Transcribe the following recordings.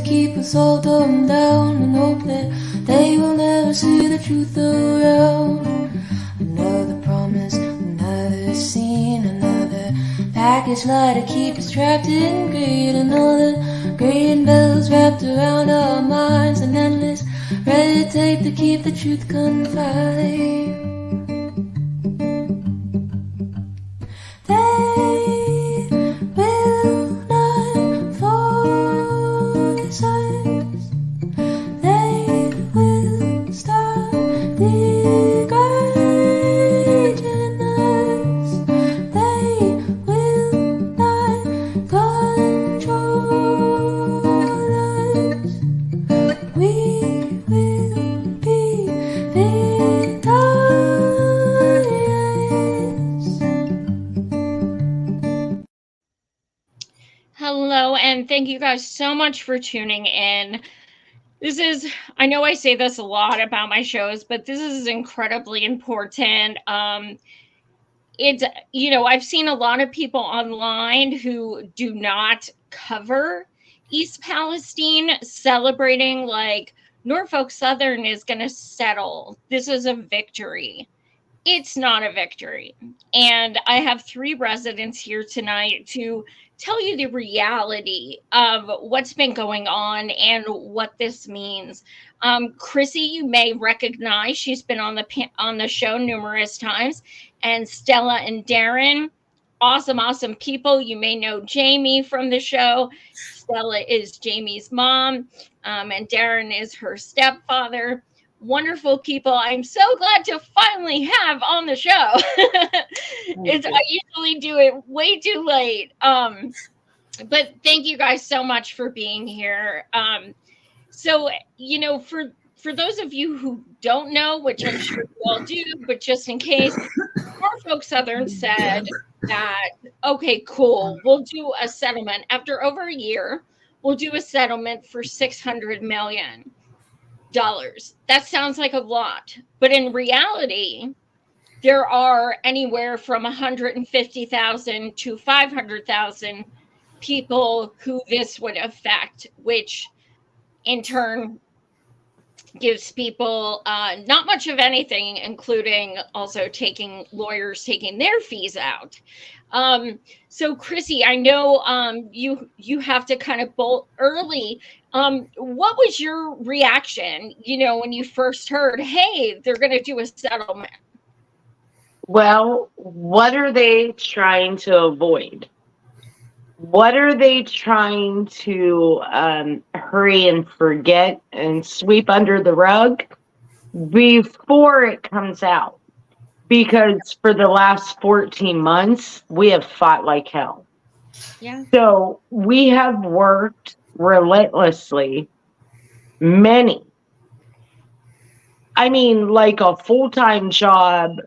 keep us all dumbed down and hope that they will never see the truth around. Another promise, another scene, another package lie to keep us trapped in greed. Another green bells wrapped around our minds, an endless red tape to keep the truth confined. They will not force us. They will stop degrading us. They will not control us. We will be victorious. Hello, and thank you guys so much for tuning in. I know I say this a lot about my shows, but this is incredibly important. I've seen a lot of people online who do not cover East Palestine celebrating like Norfolk Southern is going to settle. This is a victory. It's not a victory. And I have 3 residents here tonight to tell you the reality of what's been going on and what this means. Keissy, you may recognize. She's been on the show numerous times. And Sella and Daren, awesome people. You may know Jamie from the show. Sella is Jamie's mom, and Daren is her stepfather. Wonderful people. I'm so glad to finally have on the show. I usually do it way too late. But thank you guys so much for being here. For those of you who don't know, which I'm sure you all do, but just in case, Norfolk Southern said that, okay, cool, we'll do a settlement. After over a year, we'll do a settlement for $600 million. That sounds like a lot, but in reality, there are anywhere from 150,000 to 500,000 people who this would affect, which in turn gives people not much of anything, including also lawyers taking their fees out. So Keissy, I know you have to kind of bolt early. What was your reaction, when you first heard, hey, they're going to do a settlement? Well, what are they trying to avoid? What are they trying to hurry and forget and sweep under the rug before it comes out? Because for the last 14 months, we have fought like hell. Yeah. So we have worked relentlessly, like a full-time job,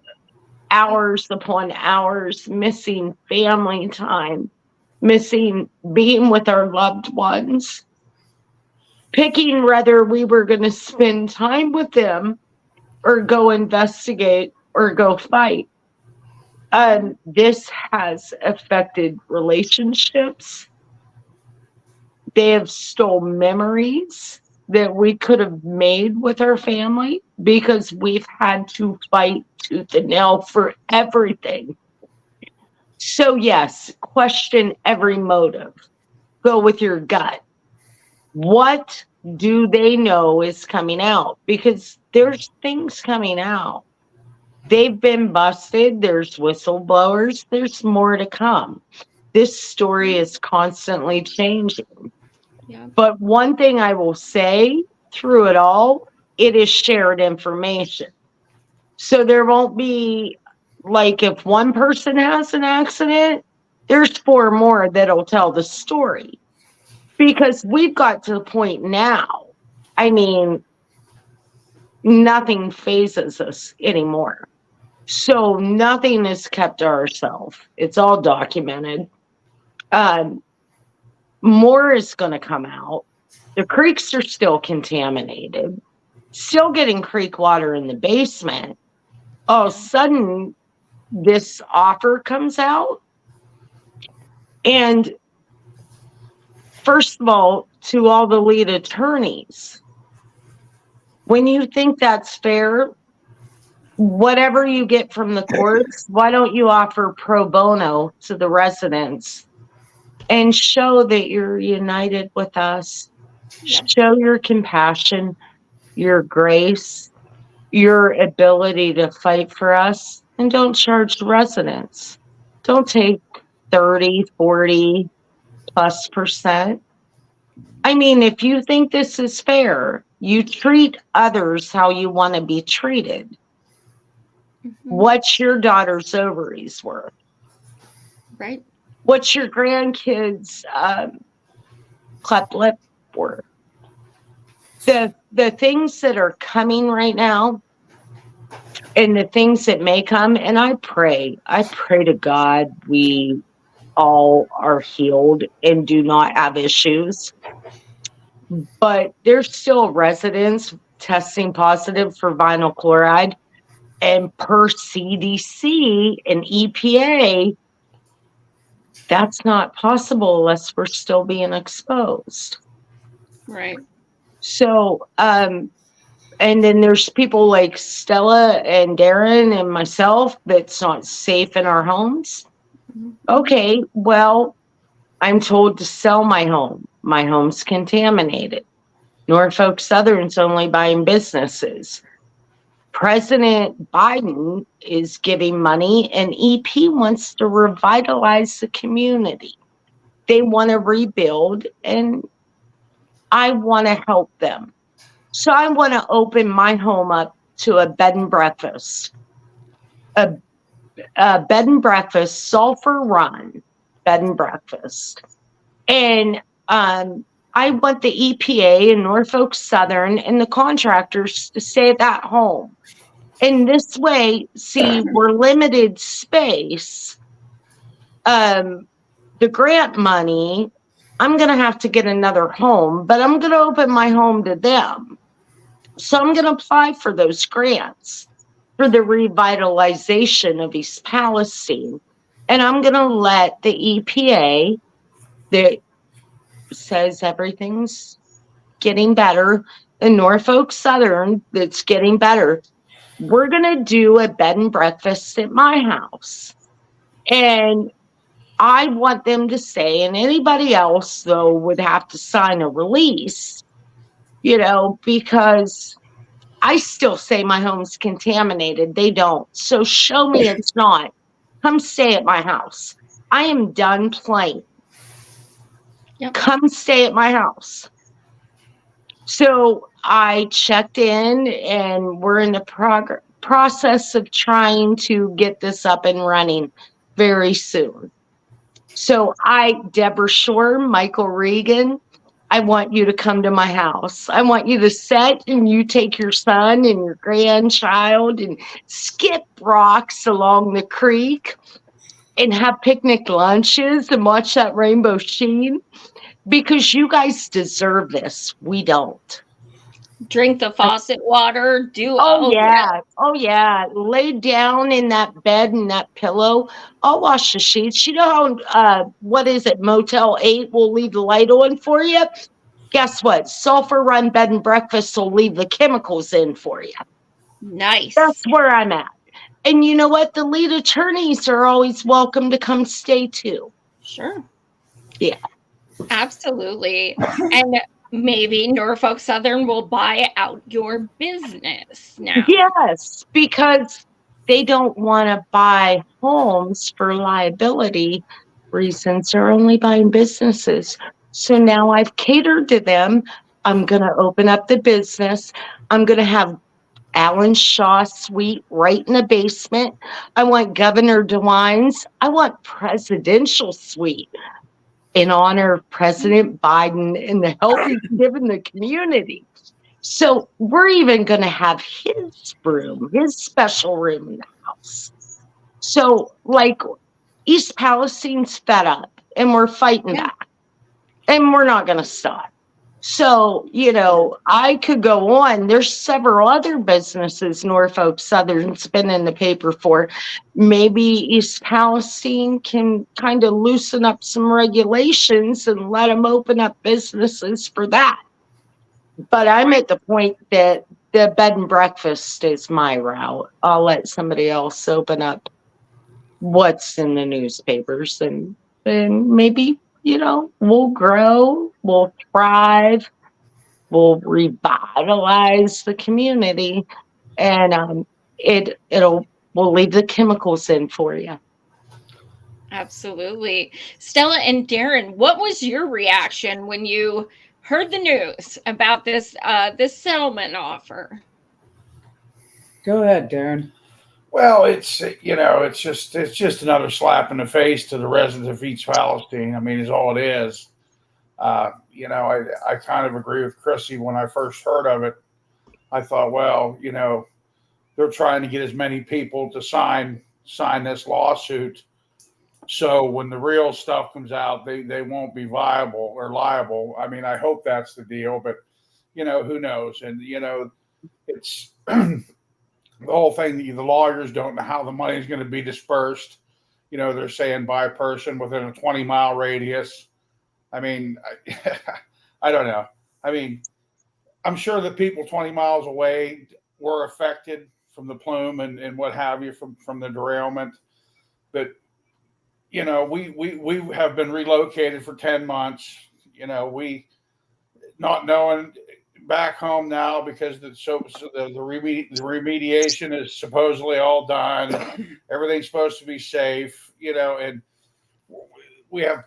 hours upon hours, missing family time, missing being with our loved ones, picking whether we were going to spend time with them or go investigate or go fight. This has affected relationships. They have stole memories that we could have made with our family because we've had to fight tooth and nail for everything. So yes, question every motive. Go with your gut. What do they know is coming out? Because there's things coming out. They've been busted. There's whistleblowers. There's more to come. This story is constantly changing. Yeah. But one thing I will say through it all, it is shared information. So there won't be, like, if one person has an accident, there's 4 more that'll tell the story. Because we've got to the point now, nothing phases us anymore. So nothing is kept to ourselves. It's all documented. More is going to come out. The creeks are still contaminated. Still getting creek water in the basement. All of a sudden, this offer comes out. And first of all, to all the lead attorneys, when you think that's fair, whatever you get from the courts, why don't you offer pro bono to the residents and show that you're united with us? Show your compassion, your grace, your ability to fight for us, and don't charge the residents. Don't take 30, 40 plus percent. I mean, if you think this is fair, you treat others how you want to be treated. What's your daughter's ovaries worth? Right. What's your grandkids' cleft lip worth? The things that are coming right now and the things that may come, and I pray to God we all are healed and do not have issues. But there's still residents testing positive for vinyl chloride. And per CDC and EPA, that's not possible unless we're still being exposed. Right. So, and then there's people like Stella and Daren and myself that's not safe in our homes. Okay, well, I'm told to sell my home. My home's contaminated. Norfolk Southern's only buying businesses. President Biden is giving money, and EP wants to revitalize the community. They want to rebuild, and I want to help them. So I want to open my home up to a bed and breakfast, a bed and breakfast, sulfur run bed and breakfast. And I want the EPA and Norfolk Southern and the contractors to stay at that home. And this way, see, we're limited space. The grant money, I'm going to have to get another home, but I'm going to open my home to them. So I'm going to apply for those grants for the revitalization of East Palestine. And I'm going to let the EPA that says everything's getting better, and Norfolk Southern that's getting better, we're going to do a bed and breakfast at my house. And I want them to say, and anybody else, though, would have to sign a release, because I still say my home's contaminated. They don't. So show me it's not. Come stay at my house. I am done playing. Yep. Come stay at my house. So I checked in, and we're in the process of trying to get this up and running very soon. So Deborah Shore, Michael Regan, I want you to come to my house. I want you to sit and you take your son and your grandchild and skip rocks along the creek and have picnic lunches and watch that rainbow sheen, because you guys deserve this. We don't. Drink the faucet water. Oh yeah. Lay down in that bed and that pillow. I'll wash the sheets. You know how, what is it, Motel 8 will leave the light on for you? Guess what? Sulfur Run Bed and Breakfast will leave the chemicals in for you. Nice. That's where I'm at. And you know what? The lead attorneys are always welcome to come stay too. Sure. Yeah. Absolutely. And maybe Norfolk Southern will buy out your business now. Yes, because they don't want to buy homes for liability reasons. They're only buying businesses. So now I've catered to them. I'm going to open up the business. I'm going to have Alan Shaw Suite right in the basement. I want Governor DeWine's. I want Presidential Suite in honor of President Biden and the help he's given the community. So we're even going to have his room, his special room in the house. So, East Palestine's fed up, and we're fighting back. And we're not going to stop. So, I could go on. There's several other businesses Norfolk Southern's been in the paper for. Maybe East Palestine can kind of loosen up some regulations and let them open up businesses for that. But I'm at the point that the bed and breakfast is my route. I'll let somebody else open up what's in the newspapers, and then maybe, we'll grow, we'll thrive, we'll revitalize the community, and we'll leave the chemicals in for you. Absolutely. Stella and Daren, what was your reaction when you heard the news about this settlement offer? Go ahead, Daren. Well, it's just another slap in the face to the residents of East Palestine. I mean, is all it is. I kind of agree with Keissy. When I first heard of it, I thought, well, they're trying to get as many people to sign this lawsuit, so when the real stuff comes out, they won't be viable or liable. I mean, I hope that's the deal, but who knows? And it's the whole thing. The lawyers don't know how the money is going to be dispersed. They're saying by person within a 20-mile radius. I mean, I don't know. I mean, I'm sure the people 20 miles away were affected from the plume and what have you from the derailment. But, we have been relocated for 10 months. We not knowing back home now because the remediation is supposedly all done. Everything's supposed to be safe, and we have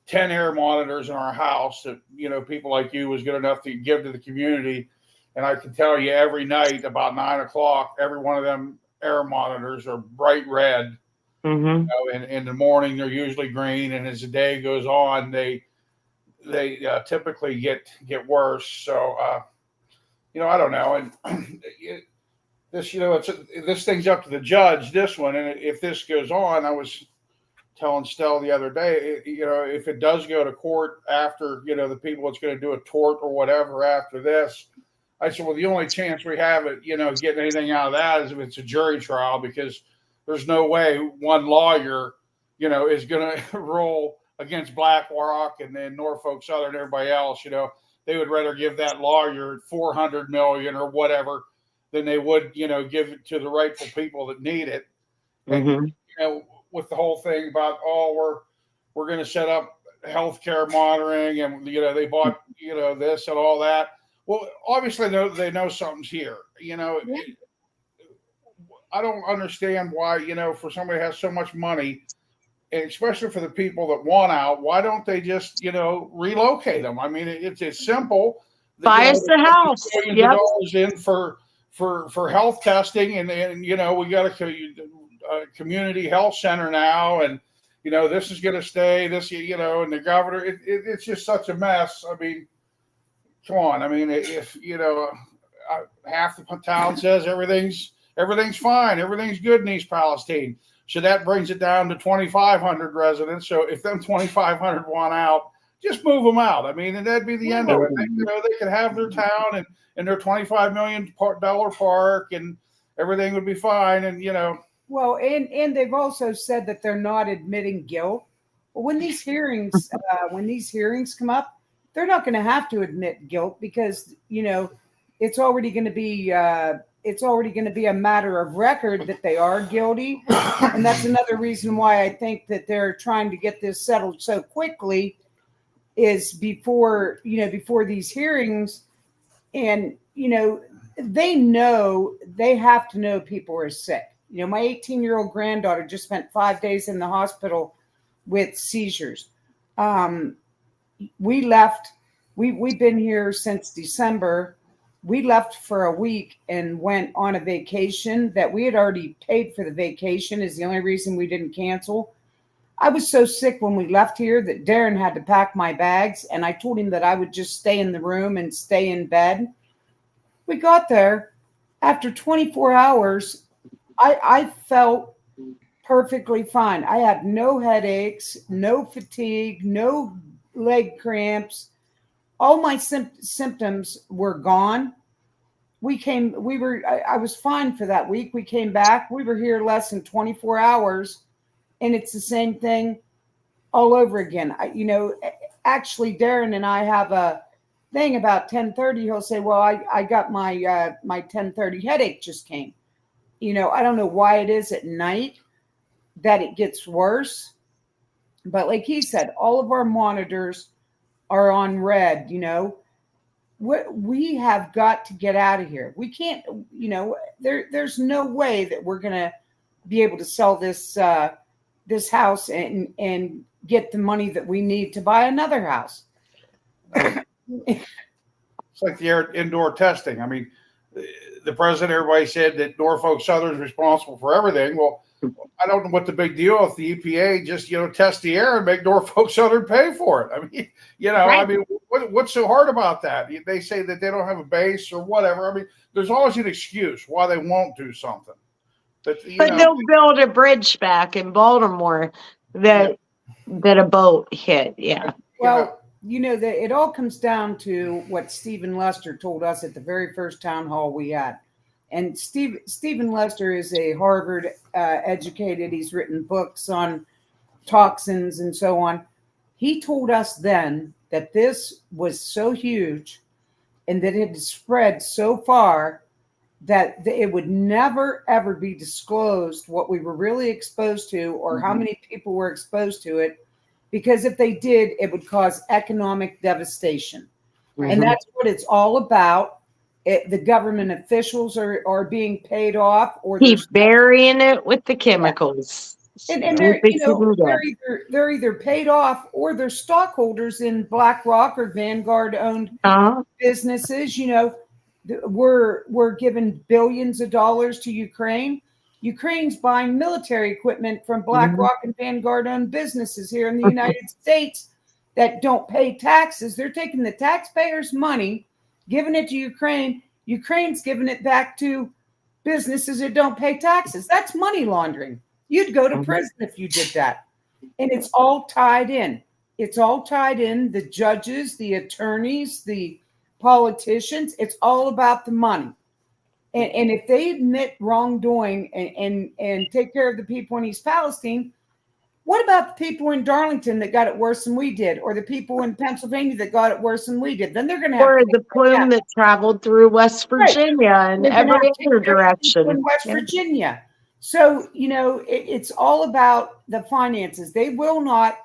10 air monitors in our house that, people like you was good enough to give to the community. And I can tell you every night about 9 o'clock, every one of them air monitors are bright red. Mm-hmm. And in the morning, they're usually green. And as the day goes on, they typically get worse. So, I don't know. And this thing's up to the judge, this one. And if this goes on, I was telling Stella the other day, if it does go to court after, the people that's going to do a tort or whatever after this, I said, well, the only chance we have at, getting anything out of that is if it's a jury trial, because there's no way one lawyer, is going to rule against BlackRock and then Norfolk Southern and everybody else. They would rather give that lawyer $400 million or whatever than they would, give it to the rightful people that need it. Mm-hmm. And, with the whole thing about, we're going to set up healthcare monitoring, and they bought this and all that. Well, obviously they know something's here. I don't understand why for somebody who has so much money, and especially for the people that want out, why don't they just relocate them? I mean, it's simple. Buy us a house. Yep. Dollars in for health testing, and we got a community health center now, and this is going to stay this, and the governor, it's just such a mess. I mean, come on. I mean, if half the town says everything's fine, everything's good in East Palestine, so that brings it down to 2,500 residents. So if them 2,500 want out, just move them out. I mean, and that'd be the end of it. They could have their town and their $25 million park, and everything would be fine. And Well, and they've also said that they're not admitting guilt. Well, when these hearings come up, they're not going to have to admit guilt, because it's already going to be a matter of record that they are guilty, and that's another reason why I think that they're trying to get this settled so quickly, is before these hearings, and they have to know people are sick. My 18-year-old granddaughter just spent 5 days in the hospital with seizures. We left. We've been here since December. We left for a week and went on a vacation that we had already paid for. The vacation is the only reason we didn't cancel. I was so sick when we left here that Daren had to pack my bags, and I told him that I would just stay in the room and stay in bed. We got there. After 24 hours, I felt perfectly fine. I had no headaches, no fatigue, no leg cramps. all my symptoms were gone. I was fine for that week. We came back. We were here less than 24 hours, and it's the same thing all over again. Actually, Daren and I have a thing about 10:30. He'll say, well, I got my 10:30 headache just came. I don't know why it is at night that it gets worse. But like he said, all of our monitors are on red. We have got to get out of here. We can't, there's no way that we're going to be able to sell this house and get the money that we need to buy another house. It's like the indoor testing. I mean, the president, everybody said that Norfolk Southern is responsible for everything. Well, I don't know what the big deal if the EPA just, test the air and make Norfolk Southern pay for it. I mean, Right. I mean, what's so hard about that? They say that they don't have a base or whatever. I mean, there's always an excuse why they won't do something. But they'll build a bridge back in Baltimore that a boat hit. Yeah. Well, that it all comes down to what Stephen Lester told us at the very first town hall we had. And Stephen Lester is a Harvard educated. He's written books on toxins and so on. He told us then that this was so huge and that it had spread so far that it would never, ever be disclosed what we were really exposed to or how many people were exposed to it. Because if they did, it would cause economic devastation. And that's what it's all about. The government officials are being paid off, or keep burying it with the chemicals. And they're either paid off or they're stockholders in BlackRock or Vanguard owned businesses. We're giving billions of dollars to Ukraine. Ukraine's buying military equipment from BlackRock and Vanguard owned businesses here in the United States that don't pay taxes. They're taking the taxpayers' money, giving it to Ukraine. Ukraine's giving it back to businesses that don't pay taxes. That's money laundering. You'd go to prison if you did that. And it's all tied in. It's all tied in. The judges, the attorneys, the politicians, it's all about the money. And if they admit wrongdoing and take care of the people in East Palestine, what about the people in Darlington that got it worse than we did, or the people in Pennsylvania that got it worse than we did? Then they're going to have or the plume that traveled through West Virginia and every other direction in West Virginia. So it's all about the finances. They will not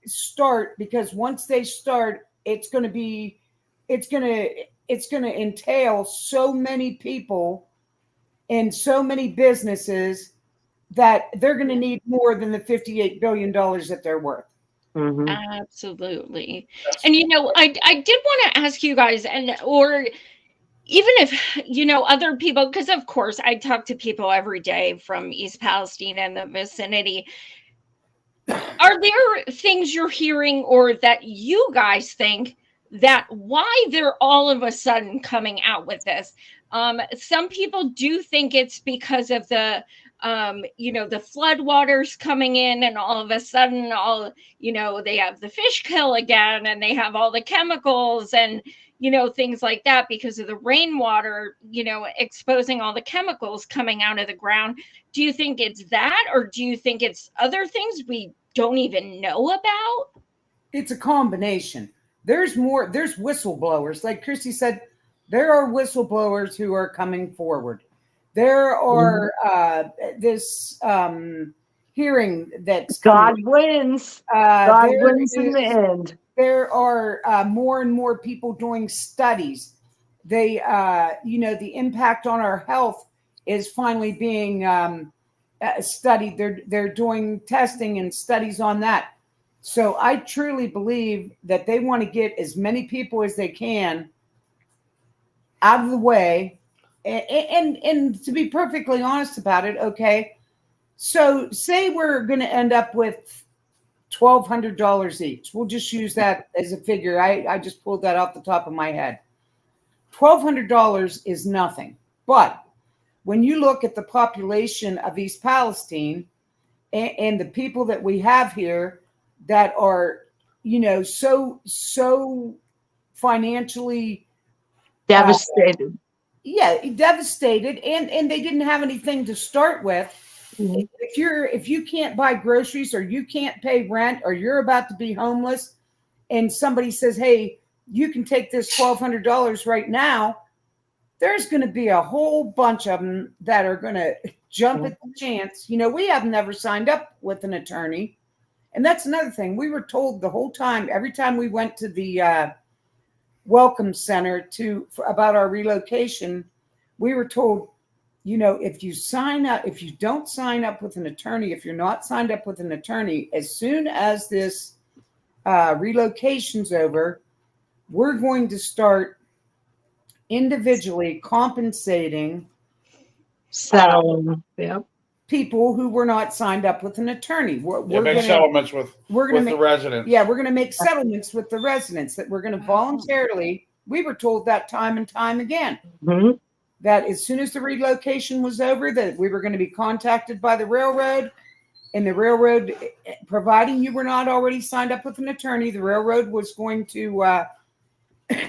start, because once they start, it's going to entail so many people and so many businesses that they're going to need more than the $58 billion that they're worth. Absolutely. And, I did want to ask you guys, or even if, other people, because of course I talk to people every day from East Palestine and the vicinity. Are there things you're hearing or that you guys think that why they're all of a sudden coming out with this? Some people do think it's because of the flood waters coming in, and all of a sudden they have the fish kill again, and they have all the chemicals and things like that because of the rainwater, exposing all the chemicals coming out of the ground. Do you think it's that, or do you think it's other things we don't even know about? It's a combination. There's whistleblowers. Like Keissy said, there are whistleblowers who are coming forward. There are this hearing that's God coming. wins. God wins in the end. There are more and more people doing studies. They, the impact on our health is finally being studied. They're doing testing and studies on that. So I truly believe that they want to get as many people as they can out of the way. And to be perfectly honest about it, okay, so say we're going to end up with $1,200 each. We'll just use that as a figure. I just pulled that off the top of my head. $1,200 is nothing. But when you look at the population of East Palestine and the people that we have here that are, so financially Devastated. devastated, and they didn't have anything to start with. Mhm. If you can't buy groceries, or you can't pay rent, or you're about to be homeless, and somebody says, hey, you can take this $1,200 right now, there's going to be a whole bunch of them that are going to jump at the chance. We have never signed up with an attorney. And that's another thing. We were told the whole time, every time we went to the welcome center about our relocation, we were told, if you don't sign up with an attorney, if you're not signed up with an attorney, as soon as this relocation's over, we're going to start individually compensating Settling. Yep. people who were not signed up with an attorney. We're Make gonna, settlements with the residents. Yeah, we're going to make settlements with the residents that we're going to voluntarily. We were told that time and time again, Mm-hmm. that as soon as the relocation was over, that we were going to be contacted by the railroad, and the railroad, providing you were not already signed up with an attorney, the railroad was going to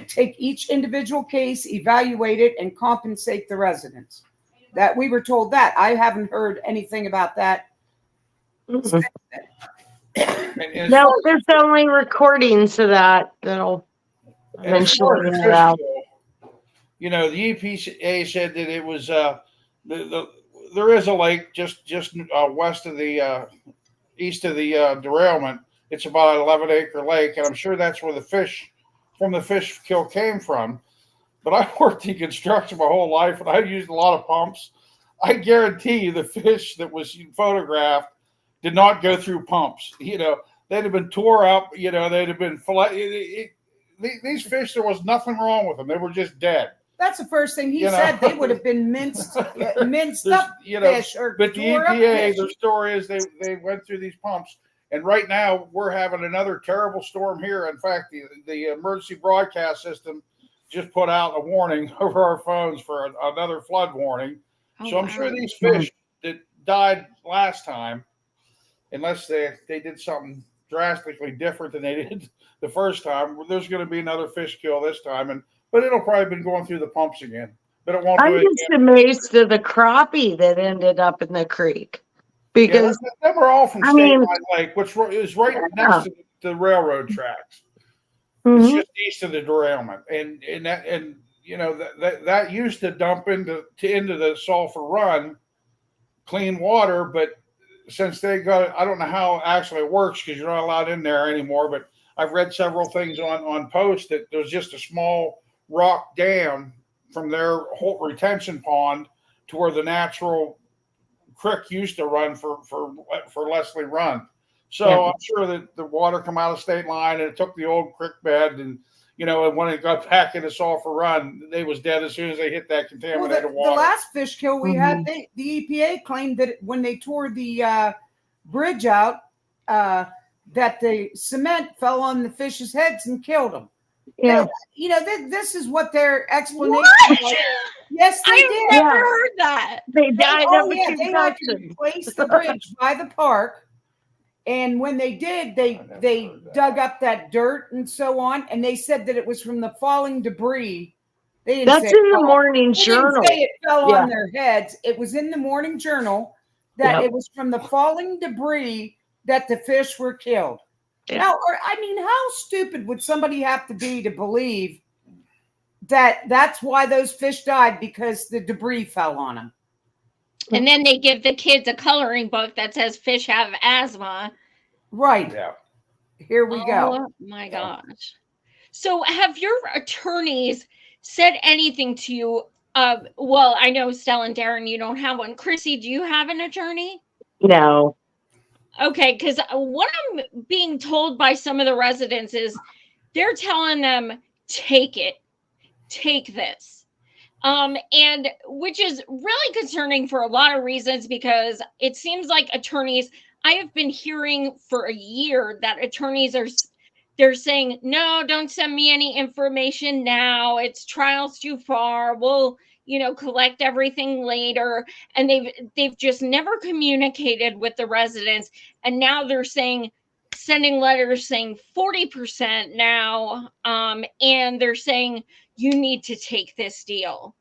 take each individual case, evaluate it, and compensate the residents. That we were told that. I haven't heard anything about that. Mm-hmm. And No, there's only recordings of that'll eventually get out. The EPA said that it was there is a lake just west of the east of the derailment. It's about an 11-acre lake, and I'm sure that's where the fish kill came from. But I worked in construction my whole life, and I used a lot of pumps. I guarantee you the fish that was photographed did not go through pumps. They'd have been tore up. They'd have been these fish, there was nothing wrong with them. They were just dead. That's the first thing he said. They would have been minced up fish, or but the EPA, their story is they went through these pumps. And right now we're having another terrible storm here. In fact, the emergency broadcast system just put out a warning over our phones for another flood warning. So I'm sure these fish that died last time, unless they did something drastically different than they did the first time, there's going to be another fish kill this time. But it'll probably been going through the pumps again. But it won't do it. I'm just amazed at the crappie that ended up in the creek. Because they were all from State Line Lake, which is right next to the railroad tracks. Mm-hmm. It's just east of the derailment, and that used to dump into the Sulphur Run, clean water. But since they got, I don't know how actually it works because you're not allowed in there anymore. But I've read several things on post that there's just a small rock dam from their whole retention pond to where the natural creek used to run for Leslie Run. So I'm sure that the water come out of State Line, and it took the old creek bed, and and when it got back into Sulphur Run, they was dead as soon as they hit that contaminated water. The last fish kill we had, the EPA claimed that when they tore the bridge out, that the cement fell on the fish's heads and killed them. Yeah. This is what their explanation was. Yes, they did. I've never heard that. They died of a they had to replace the bridge by the park. And when they did, they dug up that dirt and so on. And they said that it was from the falling debris. That's in the morning journal. Didn't say it fell on their heads. It was in the morning journal that it was from the falling debris that the fish were killed. Yeah. Now, how stupid would somebody have to be to believe that that's why those fish died, because the debris fell on them? And then they give the kids a coloring book that says fish have asthma. Right. Yeah. Here we go. Oh my gosh. So have your attorneys said anything to you? Well, I know Stella and Daren, you don't have one. Keissy, do you have an attorney? No. Okay, because what I'm being told by some of the residents is they're telling them, take this. And which is really concerning for a lot of reasons, because it seems like attorneys, I have been hearing for a year that attorneys they're saying, no, don't send me any information now. It's trial's too far. We'll, collect everything later. And they've just never communicated with the residents. And now they're saying, sending letters saying 40% now, and they're saying you need to take this deal.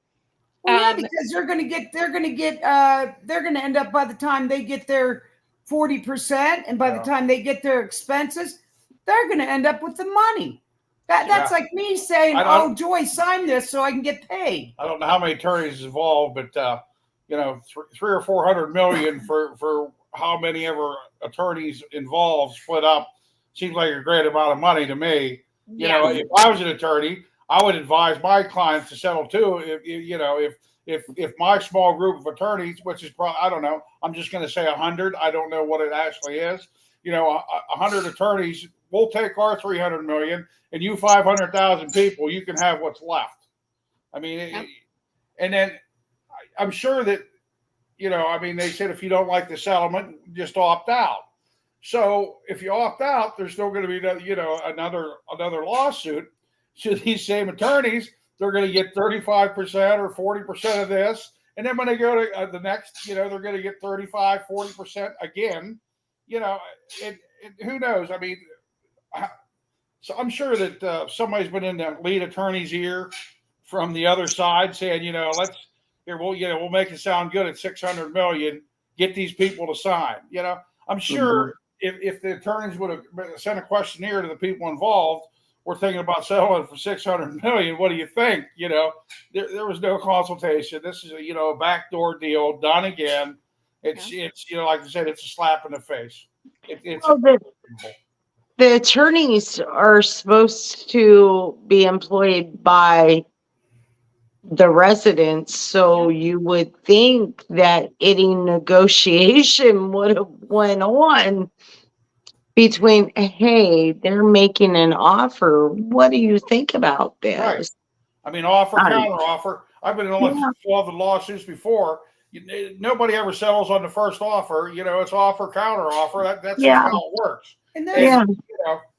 Well, yeah, because they're going to end up by the time they get their 40%, and by the time they get their expenses, they're going to end up with the money. That's like me saying, "Oh, Joy, sign this so I can get paid." I don't know how many attorneys involved, but $300 or $400 million for how many ever attorneys involved split up seems like a great amount of money to me. You know, if I was an attorney, I would advise my clients to settle too. If my small group of attorneys, which is probably, I don't know, I'm just going to say 100. I don't know what it actually is. 100 attorneys, we'll take our 300 million, and you 500,000 people, you can have what's left. I mean, and then I'm sure that, they said if you don't like the settlement, just opt out. So if you opt out, there's still going to be, another lawsuit. So these same attorneys, they're going to get 35% or 40% of this. And then when they go to the next, they're going to get 35, 40% again, and who knows? I mean, so I'm sure that somebody's been in the lead attorney's ear from the other side saying, we'll make it sound good at 600 million, get these people to sign. I'm sure if the attorneys would have sent a questionnaire to the people involved, we're thinking about settling for 600 million. What do you think? There was no consultation. This is a backdoor deal done again. It's like I said, it's a slap in the face. The attorneys are supposed to be employed by the residents, so you would think that any negotiation would have went on between, hey, they're making an offer. What do you think about this? Right. I mean, offer, counter offer. I've been involved in lawsuits before. Nobody ever settles on the first offer. It's offer, counter offer. That's just how it works. And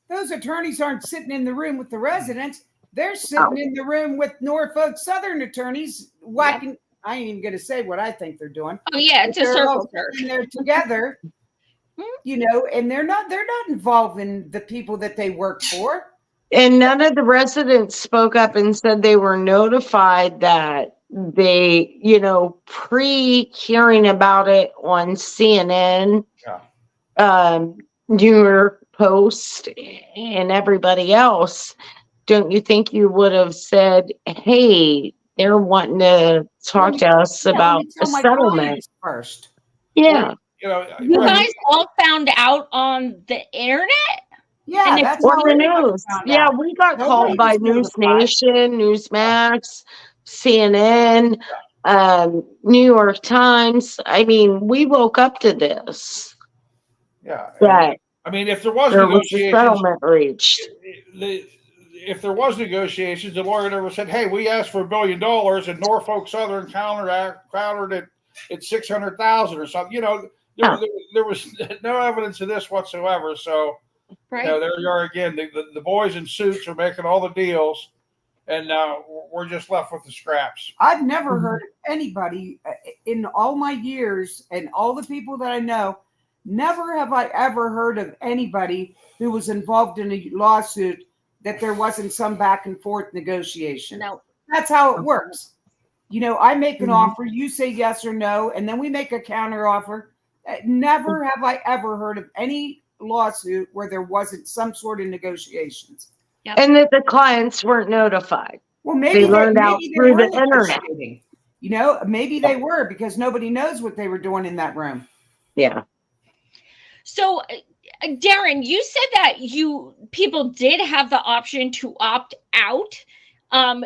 those attorneys aren't sitting in the room with the residents. They're sitting in the room with Norfolk Southern attorneys whacking. I ain't even going to say what I think they're doing. Oh yeah, it's a circle jerk. And they're together, and they're not involved in the people that they work for. And none of the residents spoke up and said they were notified that they, pre-hearing about it on CNN, New York Post, and everybody else. Don't you think you would have said, hey, they're wanting to talk to us about a settlement first? Yeah. You guys all found out on the internet? Yeah, that's on the news. Yeah, we got called by News Nation, Newsmax, CNN, New York Times. I mean, we woke up to this. Yeah. Right. I mean, if there was negotiations, settlement reached. If there was negotiations, the lawyer never said, "Hey, we asked for $1 billion, and Norfolk Southern countered it at 600,000 or something." There was no evidence of this whatsoever. So, there you are again. The boys in suits are making all the deals, and we're just left with the scraps. I've never heard of anybody in all my years and all the people that I know. Never have I ever heard of anybody who was involved in a lawsuit that there wasn't some back and forth negotiation. No. That's how it works. I make an offer, you say yes or no, and then we make a counter offer. Never have I ever heard of any lawsuit where there wasn't some sort of negotiations. Yep. And that the clients weren't notified. Well, maybe they learned out through the internet. Maybe they were, because nobody knows what they were doing in that room. Yeah. So, Daren, you said that people did have the option to opt out.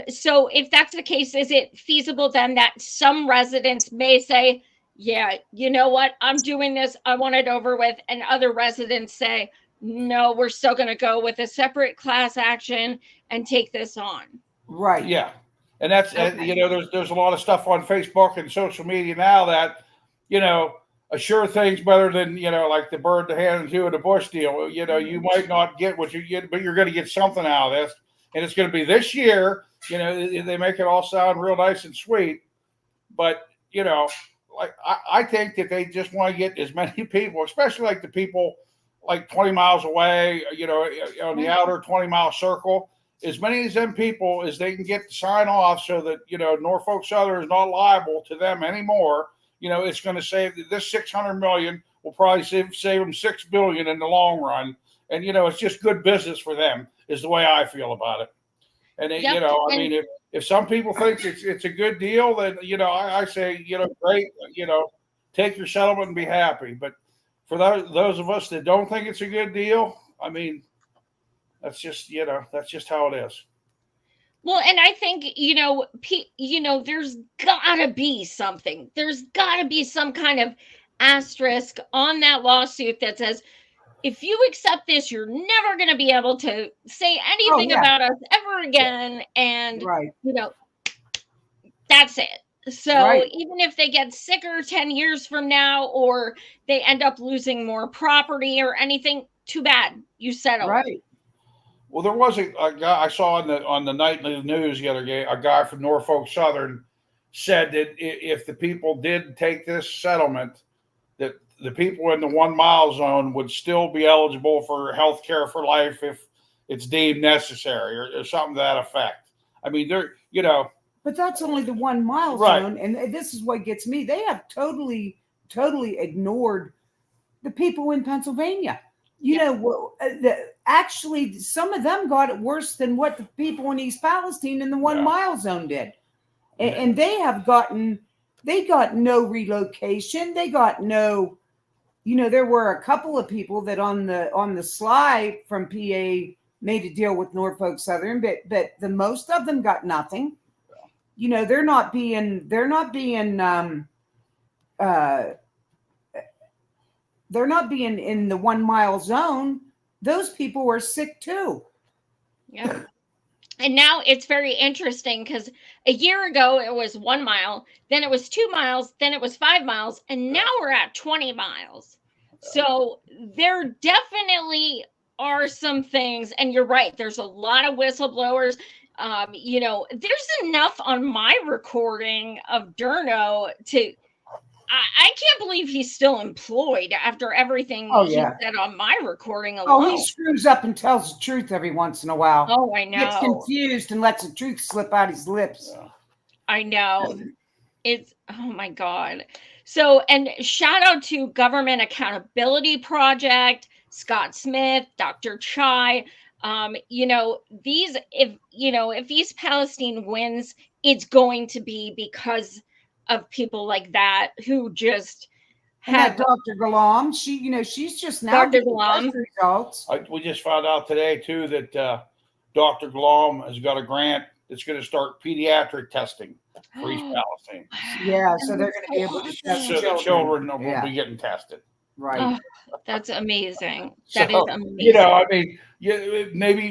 So if that's the case, is it feasible then that some residents may say, yeah, you know what, I'm doing this, I want it over with, and other residents say, no, we're still going to go with a separate class action and take this on? Right. Yeah. And that's, there's a lot of stuff on Facebook and social media now that, a sure thing's better than, like the bird, the hand, and two in the bush deal. You might not get what you get, but you're going to get something out of this. And it's going to be this year. They make it all sound real nice and sweet. But, I think that they just want to get as many people, especially like the people like 20 miles away, on the outer 20-mile circle, as many of them people as they can get to sign off so that, Norfolk Southern is not liable to them anymore. It's going to save this 600 million will probably save them $6 billion in the long run. And, it's just good business for them is the way I feel about it. And, if some people think it's a good deal, then, I say, great, take your settlement and be happy. But for those of us that don't think it's a good deal, I mean, that's just how it is. Well, and I think, there's gotta be something. There's gotta be some kind of asterisk on that lawsuit that says, if you accept this, you're never going to be able to say anything about us ever again. And, that's it. So even if they get sicker 10 years from now, or they end up losing more property or anything, too bad. You settle. Right. Well, there was a guy I saw on the nightly news the other day. A guy from Norfolk Southern said that if the people did take this settlement, that the people in the 1 mile zone would still be eligible for health care for life if it's deemed necessary, or something to that effect. I mean, but that's only the 1 mile zone. And this is what gets me. They have totally ignored the people in Pennsylvania. Actually, some of them got it worse than what the people in East Palestine in the 1 mile zone did. And they got no relocation. They got no, there were a couple of people that on the sly from PA made a deal with Norfolk Southern, but the most of them got nothing. They're not being in the 1 mile zone. Those people were sick too. Yeah. And now it's very interesting because a year ago it was 1 mile, then it was 2 miles, then it was 5 miles, and now we're at 20 miles. So there definitely are some things, and you're right, there's a lot of whistleblowers. There's enough on my recording of Durno to I can't believe he's still employed after everything he said on my recording alone. Oh, he screws up and tells the truth every once in a while. Oh, I know. Gets confused and lets the truth slip out his lips. I know. It's, oh my God. So, and shout out to Government Accountability Project, Scott Smith, Dr. Chai. If East Palestine wins, it's going to be because of people like that who just have Dr. Galam. She's just now Dr. Galam results. We just found out today too that Dr. Galam has got a grant that's going to start pediatric testing for East Palestine. Yeah, so they're going to be able to test the children will be getting tested. Right. Oh, that's amazing. That is amazing. I mean,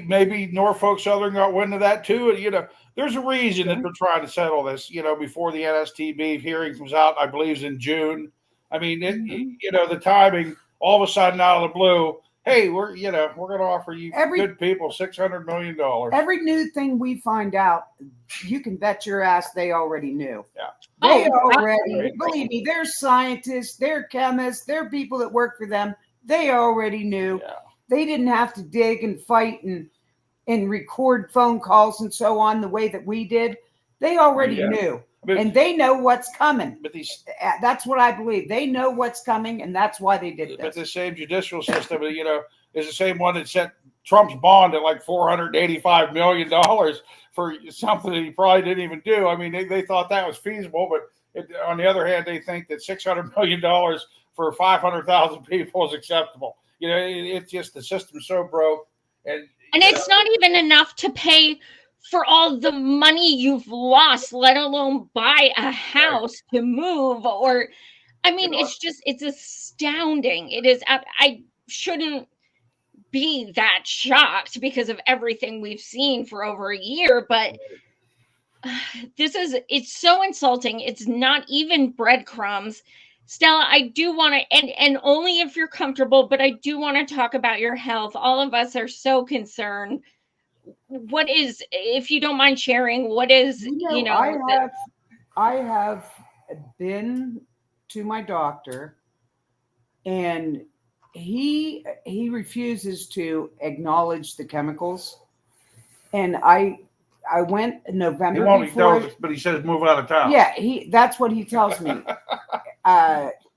maybe Norfolk Southern got wind of that too. And, there's a reason that they're trying to settle this, before the NSTB hearing comes out, I believe is in June. I mean, the timing, all of a sudden out of the blue, hey, we're going to offer you good people $600 million. Every new thing we find out, you can bet your ass they already knew. Yeah. They already, believe me, they're scientists, they're chemists, they're people that work for them. They already knew. Yeah. They didn't have to dig and fight and record phone calls and so on the way that we did. They already knew. And they know what's coming. But that's what I believe. They know what's coming, and that's why they did this. But the same judicial system, is the same one that set Trump's bond at like $485 million for something that he probably didn't even do. I mean, they thought that was feasible, but on the other hand, they think that $600 million for 500,000 people is acceptable. It's just the system's so broke. And it's not even enough to pay for all the money you've lost, let alone buy a house to move. Or, I mean, it's astounding. It is. I shouldn't be that shocked because of everything we've seen for over a year, but it's so insulting. It's not even breadcrumbs. Stella, I do want to, and only if you're comfortable, but I do want to talk about your health. All of us are so concerned. What is, if you don't mind sharing, what is, I have been to my doctor, and he refuses to acknowledge the chemicals. And I went in He November won't before. acknowledge, but he says move out of town. Yeah, that's what he tells me.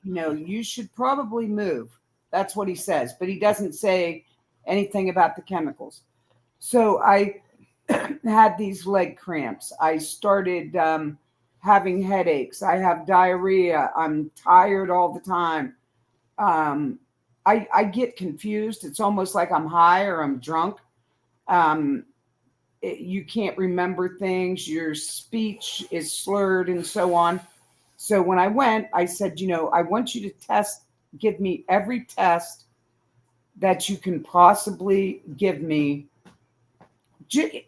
You should probably move. That's what he says, but he doesn't say anything about the chemicals. So I had these leg cramps. I started having headaches. I have diarrhea. I'm tired all the time. I get confused. It's almost like I'm high or I'm drunk. You can't remember things. Your speech is slurred and so on. So when I went, I said, I want you to give me every test that you can possibly give me.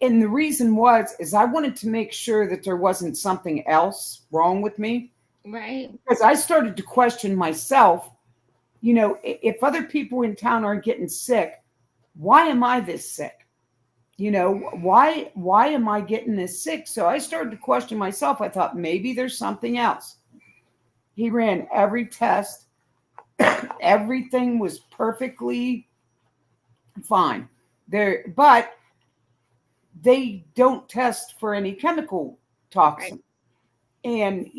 And the reason is I wanted to make sure that there wasn't something else wrong with me. Right. Because I started to question myself, if other people in town are getting sick, why am I this sick? Why am I getting this sick? So I started to question myself. I thought maybe there's something else. He ran every test. Everything was perfectly fine there, but they don't test for any chemical toxin. Right. And,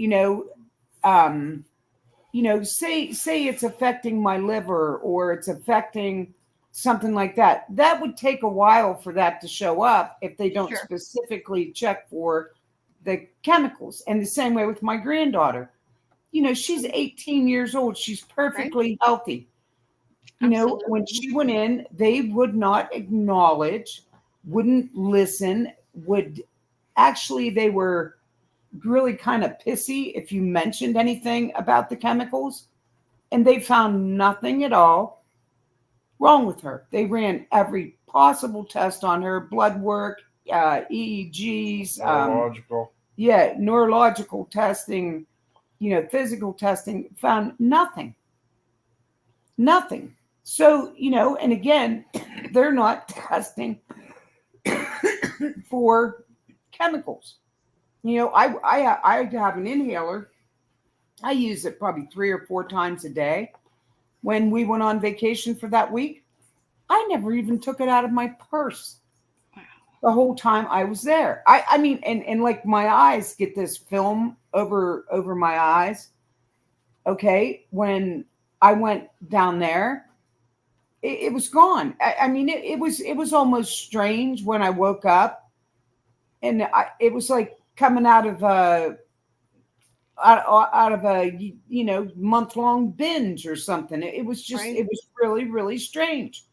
say it's affecting my liver or it's affecting something like that. That would take a while for that to show up if they don't specifically check for the chemicals. And the same way with my granddaughter. She's 18 years old. She's perfectly healthy. When she went in, they would not acknowledge, wouldn't listen, they were really kind of pissy if you mentioned anything about the chemicals. And they found nothing at all wrong with her. They ran every possible test on her, blood work, EEGs, neurological testing, physical testing, found nothing. So, and again, they're not testing for chemicals. I have an inhaler. I use it probably 3 or 4 times a day. When we went on vacation for that week, I never even took it out of my purse. Wow. The whole time I was there. I mean, and like my eyes get this film over my eyes. Okay. When I went down there, it was gone. I mean, it was almost strange when I woke up, and it was like coming out of a month-long binge or something. It was just It was really, really strange.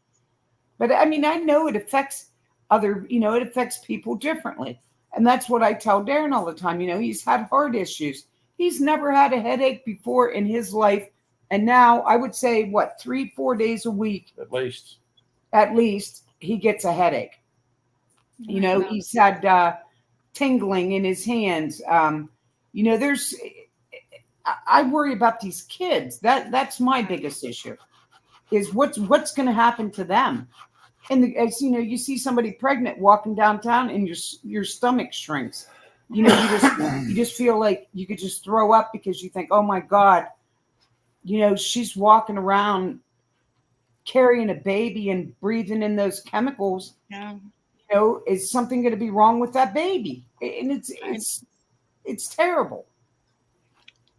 But I mean, I know it affects it affects people differently. And that's what I tell Daren all the time. He's had heart issues. He's never had a headache before in his life. And now I would say 3-4 days a week, at least he gets a headache. He's had tingling in his hands. I worry about these kids. That's my biggest issue, is what's going to happen to them. And as you see somebody pregnant walking downtown and your stomach shrinks. You just feel like you could just throw up because you think, oh my God, she's walking around carrying a baby and breathing in those chemicals. Yeah. Is something going to be wrong with that baby? And it's terrible.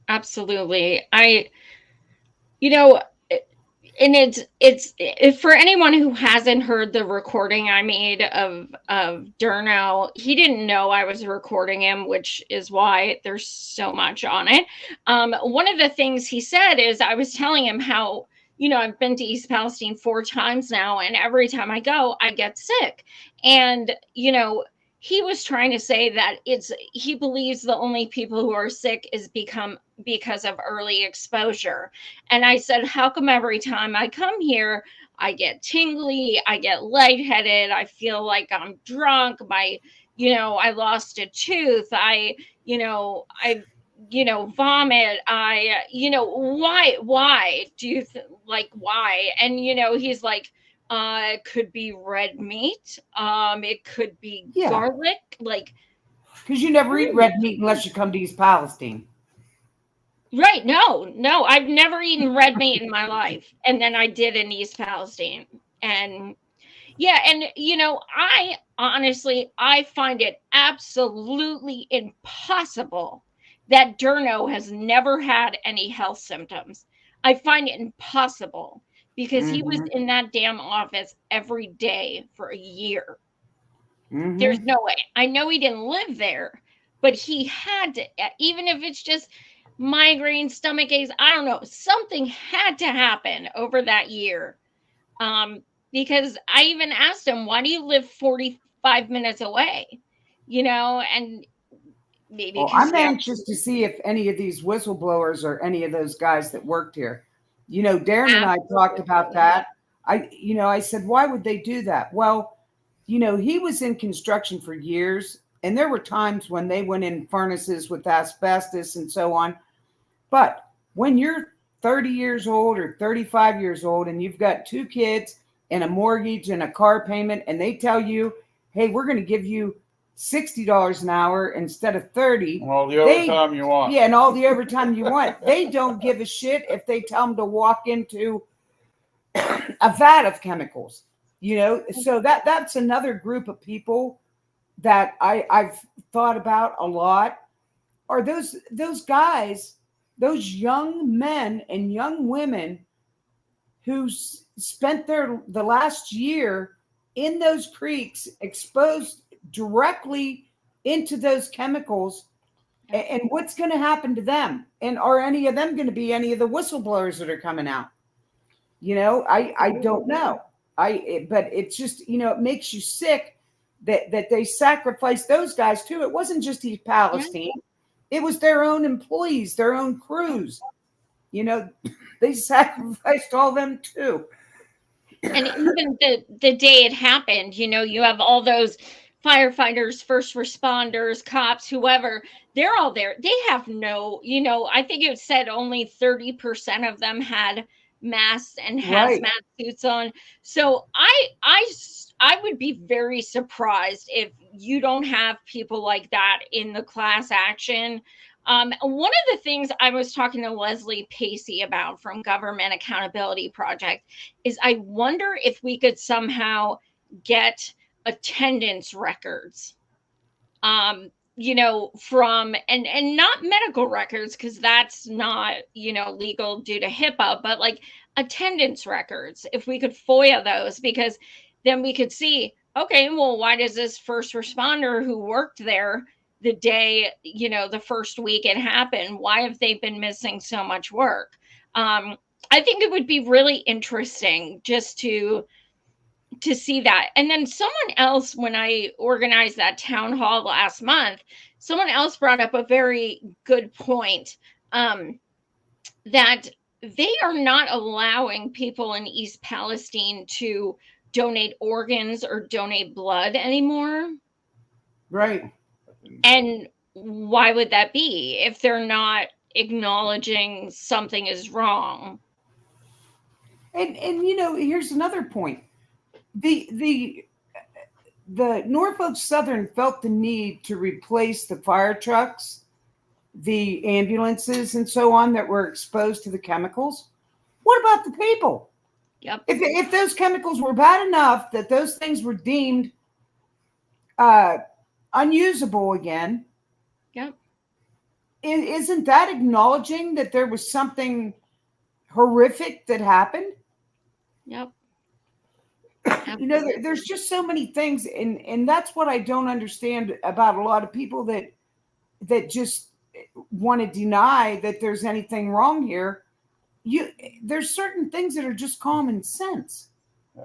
Absolutely. And it's for anyone who hasn't heard the recording I made of Durno, he didn't know I was recording him, which is why there's so much on it. One of the things he said is, I was telling him how, I've been to East Palestine 4 times now, and every time I go, I get sick. And, he was trying to say that he believes the only people who are sick is because of early exposure. And I said, how come every time I come here, I get tingly, I get lightheaded, I feel like I'm drunk, I lost a tooth, I vomit, why do you why? And, he's like, it could be red meat. It could be garlic. Because you never eat red meat unless you come to East Palestine. Right. No, I've never eaten red meat in my life. And then I did in East Palestine. And yeah, and I honestly, I find it absolutely impossible that Durno has never had any health symptoms. I find it impossible because he was Mm-hmm. in that damn office every day for a year. There's Mm-hmm. no way. I know he didn't live there, but he had to, even if it's just migraine, stomach aches, I don't know, something had to happen over that year. Um, because I even asked him, why do you live 45 minutes away? And maybe Well, because I'm he has anxious to see if any of these whistleblowers or any of those guys that worked here. Darren and I talked about absolutely. that. I said, why would they do that? Well, he was in construction for years, and there were times when they went in furnaces with asbestos and so on. But when you're 30 years old or 35 years old and you've got two kids and a mortgage and a car payment, and they tell you, hey, we're going to give you $60 an hour instead of 30, Well, the overtime you want. yeah, and all the overtime you want, they don't give a shit if they tell them to walk into a vat of chemicals. So that's another group of people that I've thought about a lot. Are those guys, those young men and young women who spent the last year in those creeks exposed directly into those chemicals, and what's going to happen to them? And are any of them going to be any of the whistleblowers that are coming out? I don't know. But it's just, it makes you sick that they sacrificed those guys too. It wasn't just East Yeah. Palestine. It was their own employees, their own crews. They sacrificed all them too. And even the day it happened, you have all those firefighters, first responders, cops, whoever, they're all there. They have no, I think it said only 30% of them had masks and Right. hazmat suits on. So I would be very surprised if you don't have people like that in the class action. One of the things I was talking to Leslie Pacey about from Government Accountability Project is I wonder if we could somehow get attendance records, from and not medical records, because that's not, legal due to HIPAA, but like attendance records, if we could FOIA those, because then we could see, okay, well, why does this first responder who worked there the day, the first week it happened, why have they been missing so much work? I think it would be really interesting just to see that. And then someone else, when I organized that town hall last month, someone else brought up a very good point, that they are not allowing people in East Palestine to donate organs or donate blood anymore. Right. And why would that be if they're not acknowledging something is wrong? And here's another point. The Norfolk Southern felt the need to replace the fire trucks, the ambulances, and so on that were exposed to the chemicals. What about the people? Yep. If those chemicals were bad enough that those things were deemed unusable again, Yep. isn't that acknowledging that there was something horrific that happened? Yep. There's just so many things, and that's what I don't understand about a lot of people that just want to deny that there's anything wrong here. There's certain things that are just common sense. Yeah.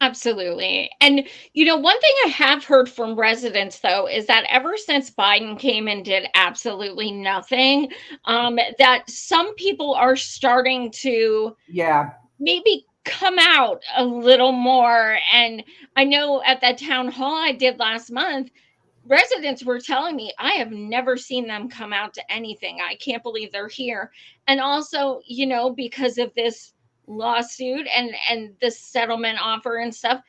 Absolutely. And, one thing I have heard from residents, though, is that ever since Biden came and did absolutely nothing, that some people are starting to maybe come out a little more. And I know at that town hall I did last month, residents were telling me, I have never seen them come out to anything. I can't believe they're here. And also, because of this lawsuit and the settlement offer and stuff,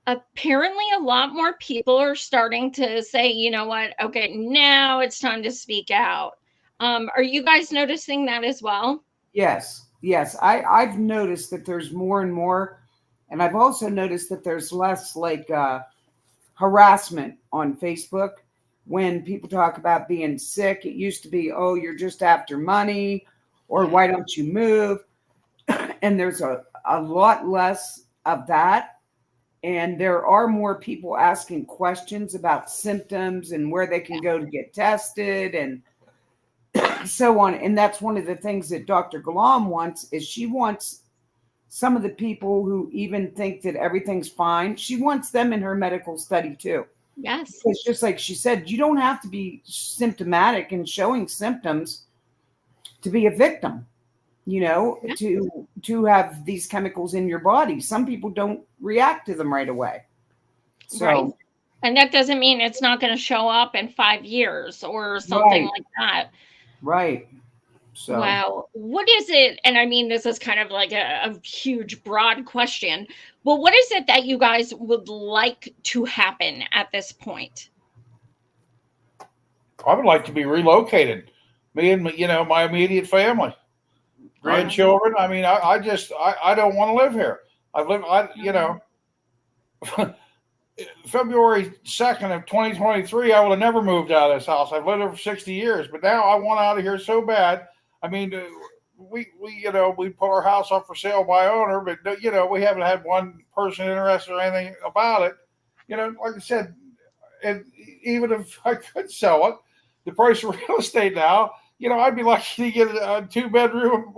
apparently a lot more people are starting to say, you know what, okay, now it's time to speak out. Are you guys noticing that as well? Yes, yes. I've noticed that there's more and more, and I've also noticed that there's less like harassment on Facebook when people talk about being sick. It used to be, oh, you're just after money, or why don't you move? And there's a lot less of that. And there are more people asking questions about symptoms and where they can go to get tested and so on. And that's one of the things that Dr. Galam wants is she wants some of the people who even think that everything's fine. She wants them in her medical study too. Yes. It's just like she said, you don't have to be symptomatic and showing symptoms to be a victim, to have these chemicals in your body. Some people don't react to them right away. So, right. And that doesn't mean it's not going to show up in 5 years or something like that. Right. So, wow. What is it? And I mean, this is kind of like a huge, broad question, but what is it that you guys would like to happen at this point? I would like to be relocated. Me and my immediate family, grandchildren. I mean, I don't want to live here. February 2nd of 2023, I would have never moved out of this house. I've lived here for 60 years, but now I want out of here so bad. I mean, we put our house up for sale by owner, but we haven't had one person interested or anything about it. Like I said, and even if I could sell it, the price of real estate now, I'd be lucky to get a 2-bedroom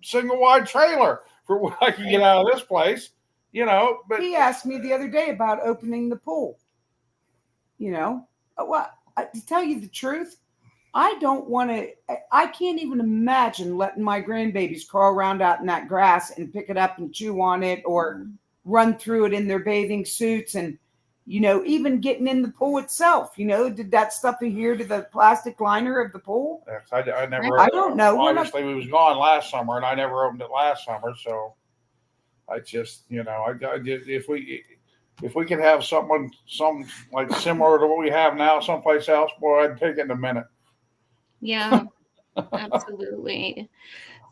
single wide trailer for what I can get out of this place. But he asked me the other day about opening the pool. Well, to tell you the truth, I don't want to. I can't even imagine letting my grandbabies crawl around out in that grass and pick it up and chew on it, or run through it in their bathing suits, and even getting in the pool itself. Did that stuff adhere to the plastic liner of the pool? I never. I don't know. Obviously, we was gone last summer, and I never opened it last summer, so. I just, if we could have some like similar to what we have now, someplace else, boy, I'd take it in a minute. Yeah, absolutely.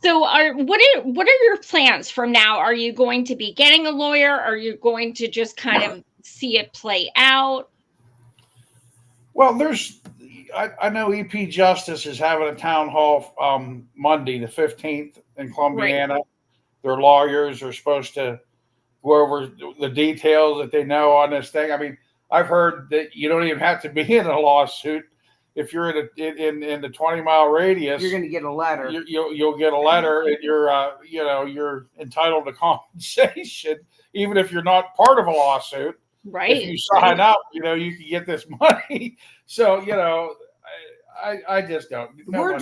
So, what are your plans from now? Are you going to be getting a lawyer? Are you going to just kind of see it play out? Well, I know EP Justice is having a town hall Monday, the 15th in Columbiana. Right. Their lawyers are supposed to go over the details that they know on this thing. I mean, I've heard that you don't even have to be in a lawsuit if you're in the 20-mile radius. You're going to get a letter. You'll get a letter, and you're entitled to compensation, even if you're not part of a lawsuit. Right. If you sign up, you can get this money. So I just don't. We're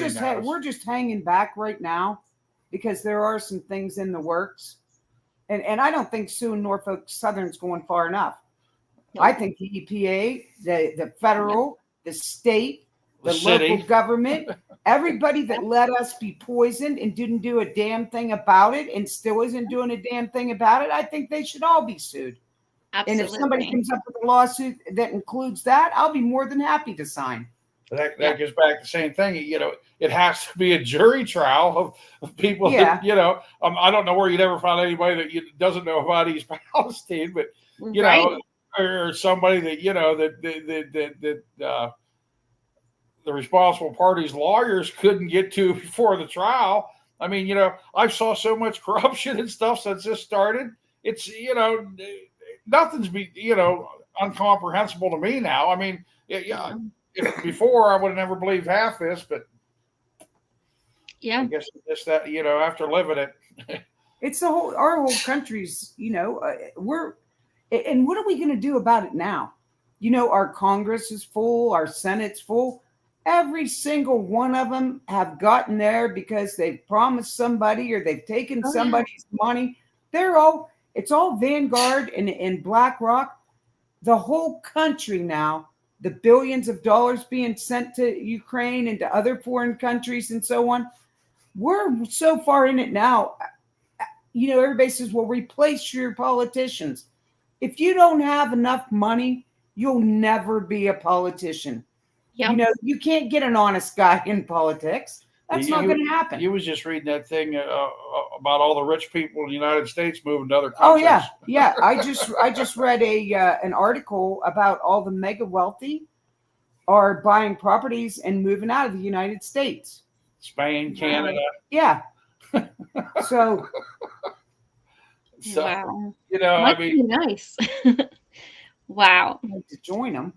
just hanging back right now, because there are some things in the works. And I don't think suing Norfolk Southern's going far enough. Nope. I think the EPA, the federal, the state, the local government, everybody that let us be poisoned and didn't do a damn thing about it and still isn't doing a damn thing about it, I think they should all be sued. Absolutely. And if somebody comes up with a lawsuit that includes that, I'll be more than happy to sign. That goes back to the same thing. It has to be a jury trial of people. Yeah. That, I don't know where you'd ever find anybody that doesn't know about East Palestine, but or somebody that that the responsible party's lawyers couldn't get to before the trial. I mean, I saw so much corruption and stuff since this started. It's nothing's incomprehensible to me now. I mean, before I would have never believed half this, but I guess it's that after living it, it's our whole country's. We're, and what are we going to do about it now? Our Congress is full, our Senate's full. Every single one of them have gotten there because they've promised somebody or they've taken somebody's money. It's all Vanguard and BlackRock. The whole country now. The billions of dollars being sent to Ukraine and to other foreign countries and so on. We're so far in it now. Everybody says, well, replace your politicians. If you don't have enough money, you'll never be a politician. Yep. You know, you can't get an honest guy in politics. That's not going to happen. You was just reading that thing about all the rich people in the United States moving to other countries. Oh yeah, yeah. I just read an article about all the mega wealthy are buying properties and moving out of the United States. Spain, Canada. Yeah. So Wow. You know, Must I mean, be nice. Wow. I'd like to join them.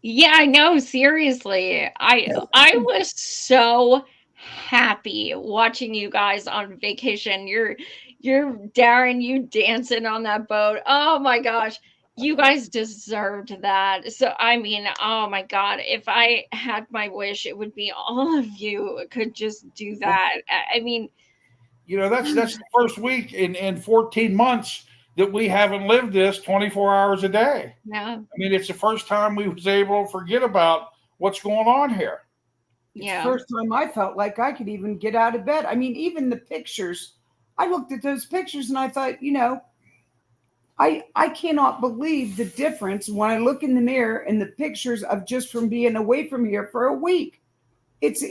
Yeah, I know. Seriously, I was so happy watching you guys on vacation. You're Darren, you dancing on that boat. Oh my gosh. You guys deserved that. So I mean, oh my God, if I had my wish, it would be all of you could just do that. I mean, you know, that's the first week in 14 months that we haven't lived this 24 hours a day. yeah, I mean, it's the first time we was able to forget about what's going on here. yeah. First time I felt like I could even get out of bed. I mean, even the pictures, I looked at those pictures and I thought, you know, I cannot believe the difference when I look in the mirror and the pictures of just from being away from here for a week. It's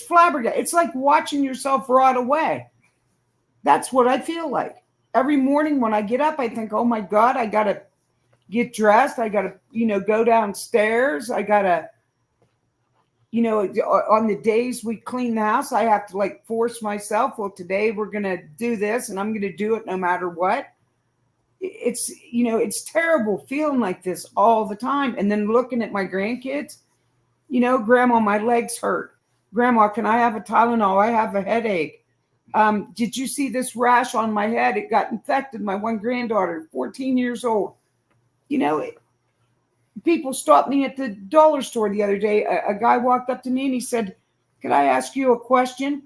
flabbergasted. It's like watching yourself rot away. That's what I feel like. Every morning when I get up, I think, oh my God, I got to get dressed. I got to, you know, go downstairs. I got to, you know, on the days we clean the house, I have to like force myself. Well, today we're going to do this and I'm going to do it no matter what. It's, you know, it's terrible feeling like this all the time. And then looking at my grandkids, you know, Grandma, my legs hurt. Grandma, can I have a Tylenol? I have a headache. Did you see this rash on my head? It got infected. My one granddaughter, 14 years old. You know, people stopped me at the dollar store the other day. A guy walked up to me and he said, "Could I ask you a question?"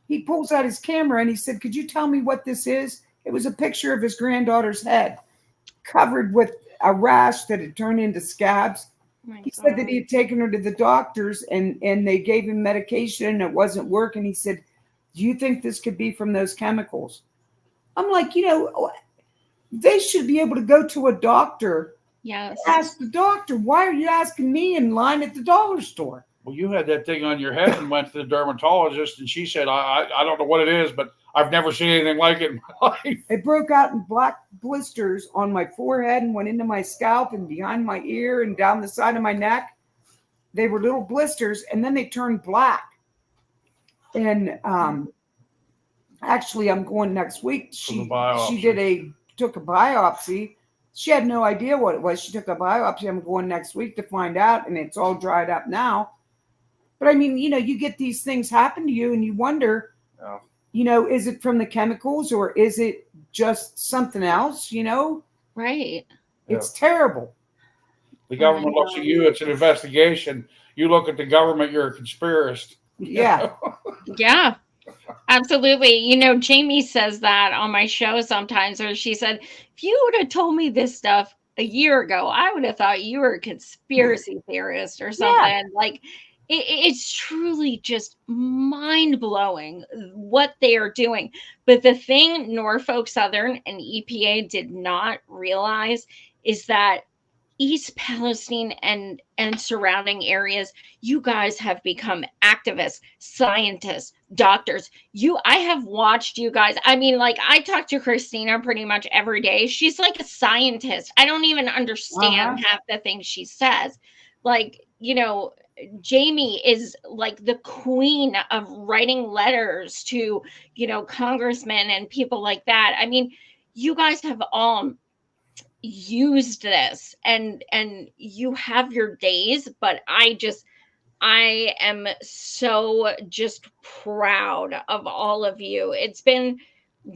He pulls out his camera and he said, "Could you tell me what this is?" It was a picture of his granddaughter's head covered with a rash that had turned into scabs. He said that he had taken her to the doctors and they gave him medication and it wasn't working. He said, "Do you think this could be from those chemicals?" I'm like, you know, they should be able to go to a doctor. Yes. Ask the doctor. Why are you asking me in line at the dollar store? Well, you had that thing on your head and went to the dermatologist, and she said, I don't know what it is, but I've never seen anything like it in my life. It broke out in black blisters on my forehead and went into my scalp and behind my ear and down the side of my neck. They were little blisters, and then they turned black. And actually, I'm going next week. She took a biopsy. She had no idea what it was. She took a biopsy. I'm going next week to find out, and it's all dried up now. But I mean, you know, you get these things happen to you, and you wonder, you know, is it from the chemicals or is it just something else? You know, Right. It's terrible. The government looks at you, it's an investigation. You look at the government, you're a conspiracist. Yeah. Yeah, absolutely. You know, Jamie says that on my show sometimes, where she said, if you would have told me this stuff a year ago, I would have thought you were a conspiracy theorist or something. Yeah. Like, it's truly just mind blowing what they are doing. But the thing Norfolk Southern and EPA did not realize is that East Palestine and surrounding areas, you guys have become activists, scientists, doctors. I have watched you guys. I mean, like, I talk to Christina pretty much every day. She's like a scientist. I don't even understand half the things she says. Like, you know, Jamie is like the queen of writing letters to, you know, congressmen and people like that. I mean, you guys have all used this and you have your days, but I am so just proud of all of you. It's been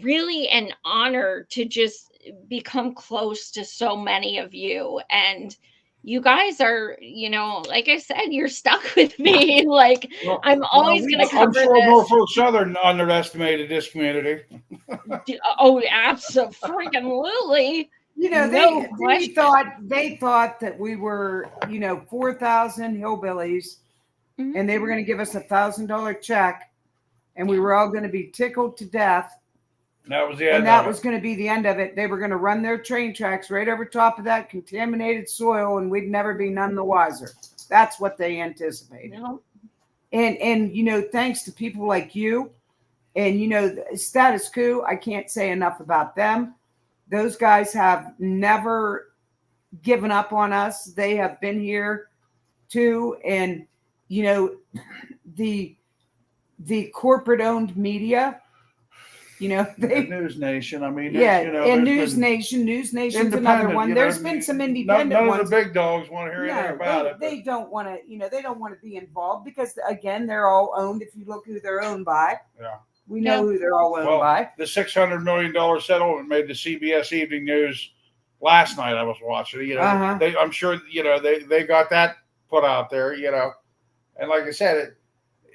really an honor to just become close to so many of you, and you guys are, you know, like I said, you're stuck with me. Like, I'm always going to cover I'm sure this. Norfolk Southern underestimated this community. Oh, absolutely. You know, No they thought that we were, you know, 4,000 hillbillies, and they were going to give us $1,000 check, and we were all going to be tickled to death. That was the end. And that was going to be the end of it. They were going to run their train tracks right over top of that contaminated soil, and we'd never be none the wiser. news. That's what they anticipated. No. And you know, thanks to people like you and, you know, the Status Quo, I can't say enough about them. Those guys have never given up on us. They have been here too. And, you know, the corporate owned media, you know, The News Nation. I mean, yeah, you know, and there's News been Nation's another independent, one. you know, There's been some independent none ones. of the big dogs want to hear anything about it. They don't want to, you know, they don't want to be involved because again, they're all owned. If you look who they're owned by, Yeah. we know who they're all owned Well, by. the $600 million settlement made the CBS Evening News last night. I was watching it. You know, I'm sure, you know, they got that put out there, you know. And like I said,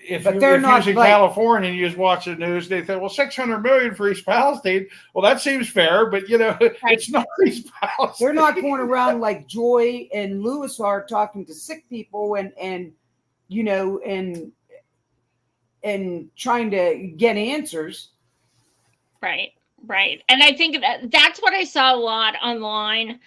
if you're in California and you just watch the news, they think, well, $600 million for East Palestine. Well, that seems fair, but you know, it's not East Palestine. They're not going around like Joy and Lewis are talking to sick people and you know and trying to get answers. Right. And I think that's what I saw a lot online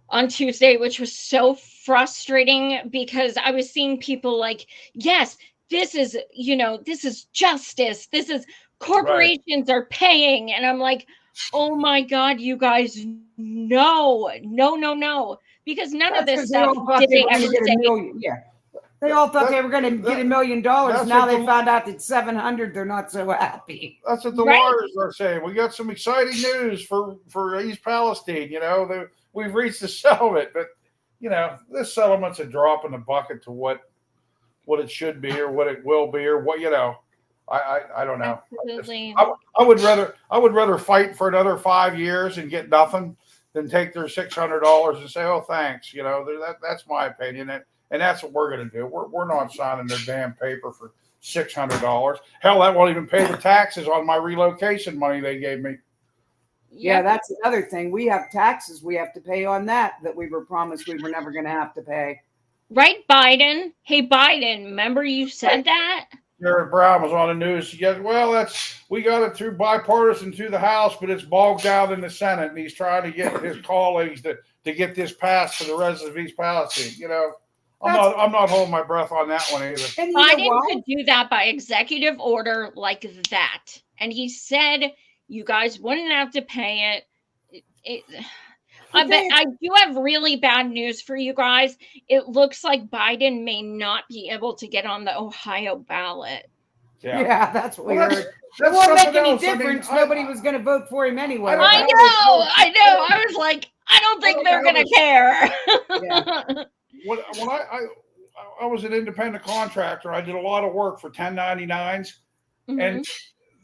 on Tuesday, which was so frustrating because I was seeing people like, yes, this is, you know, this is justice. This is corporations are paying. And I'm like, oh my God, you guys, no. Because none of this stuff did they ever say. Yeah. They all thought they were going to get $1 million. Now they found out that 700, they're not so happy. That's what the lawyers are saying. We got some exciting news for East Palestine. You know, we've reached a settlement, but you know, this settlement's a drop in the bucket to what it should be or what it will be or what, you know, I don't know. Absolutely. I would rather fight for another 5 years and get nothing than take their $600 and say, oh, thanks. You know, that's my opinion. And that's what we're going to do. We're not signing their damn paper for $600. Hell, that won't even pay the taxes on my relocation money they gave me. Yeah, that's another thing. We have taxes we have to pay on that we were promised we were never going to have to pay. Right, Biden? Hey, Biden, remember you said that? Jared Brown was on the news. He goes, well, we got it through bipartisan through the House, but it's bogged down in the Senate, and he's trying to get his colleagues to get this passed for the residents of East Palestine. You know, I'm not holding my breath on that one either. Biden could do that by executive order like that. And he said you guys wouldn't have to pay it. But I do have really bad news for you guys. It looks like Biden may not be able to get on the Ohio ballot. Yeah, that's what we heard. It won't make any difference. Nobody was going to vote for him anyway. I know. I was like, I don't think they're going to care. Yeah. When I was an independent contractor, I did a lot of work for 1099s. Mm-hmm. And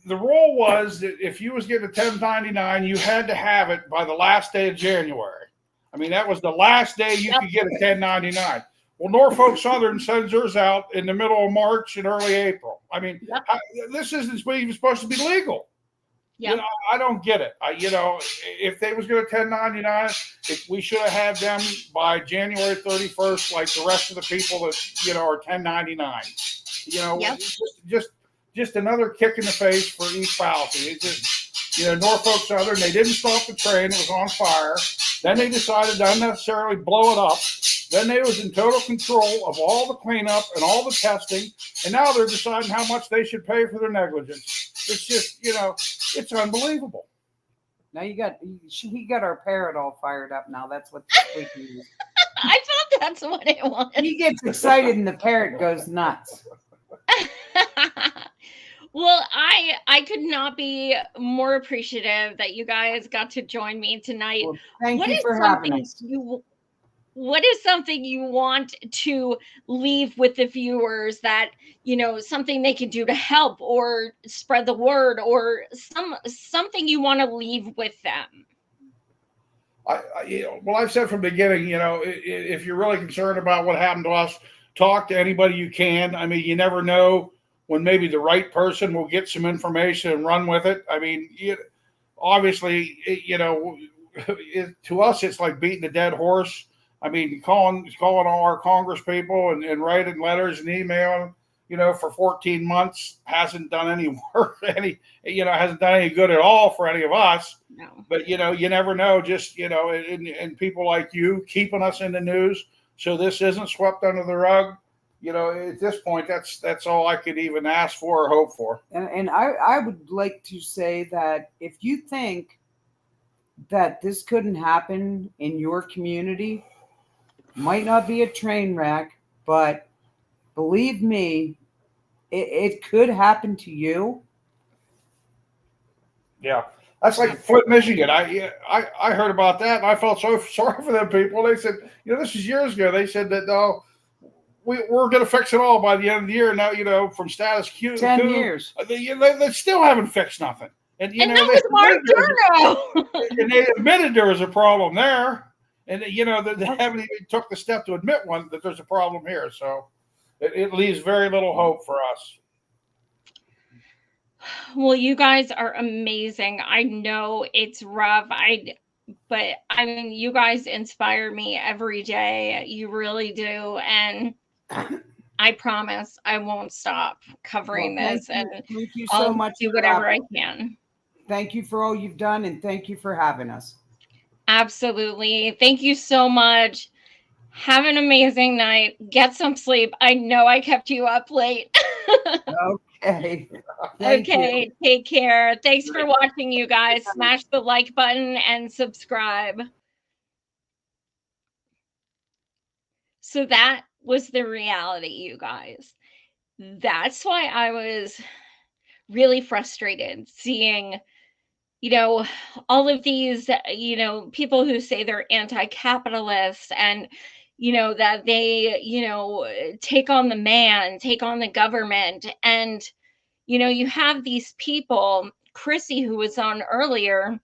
the rule was that if you was getting a 1099, you had to have it by the last day of January. I mean, that was the last day you could get a 1099. Well, Norfolk Southern sends theirs out in the middle of March and early April. I mean, this isn't even supposed to be legal. Yeah, you know, I don't get it. You know, if they was going to 1099, we should have had them by January 31st, like the rest of the people that, you know, are 1099. You know, just another kick in the face for East Palestine. It just, you know, Norfolk Southern, they didn't stop the train. It was on fire. Then they decided to unnecessarily blow it up. Then they was in total control of all the cleanup and all the testing. And now they're deciding how much they should pay for their negligence. It's just, you know, it's unbelievable. Now he got our parrot all fired up now. That's what the squeaky is. I thought that's what it was. He gets excited and the parrot goes nuts. Well, I could not be more appreciative that you guys got to join me tonight. Well, thank you for having us. What is something you want to leave with the viewers that, you know, something they can do to help or spread the word or something you want to leave with them? I've said from the beginning, you know, if you're really concerned about what happened to us, talk to anybody you can. I mean, you never know when maybe the right person will get some information and run with it. I mean, obviously, you know, to us, it's like beating a dead horse. I mean, calling all our Congress people and writing letters and emailing, you know, for 14 months hasn't done any work, hasn't done any good at all for any of us. No. But, you know, you never know. Just, you know, and people like you keeping us in the news so this isn't swept under the rug. You know, at this point, that's all I could even ask for or hope for. And I would like to say that if you think that this couldn't happen in your community, might not be a train wreck, but believe me, it could happen to you. Yeah, that's like Flint, Michigan. I heard about that, and I felt so sorry for them people. They said, you know, this is years ago. They said that no, we're going to fix it all by the end of the year. Now, you know, from status quo, 10 years. They still haven't fixed nothing. And you And know, that was Mark Durno. and they admitted there was a problem there, and you know they haven't even took the step to admit one that there's a problem here. So it leaves very little hope for us. Well, you guys are amazing. I know it's rough. But I mean, you guys inspire me every day. You really do. And I promise I won't stop covering this. And thank you I'll so much. do whatever I can. Thank you for all you've done, and thank you for having us. Absolutely. Thank you so much. Have an amazing night. Get some sleep. I know I kept you up late. Okay. Thank Okay, you. take care. Thanks for watching, you guys. Smash the like button and subscribe. So that was the reality, you guys. That's why I was really frustrated seeing, you know, all of these, you know, people who say they're anti-capitalist and, you know, that they, you know, take on the man, take on the government. And, you know, you have these people, Keissy, who was on earlier,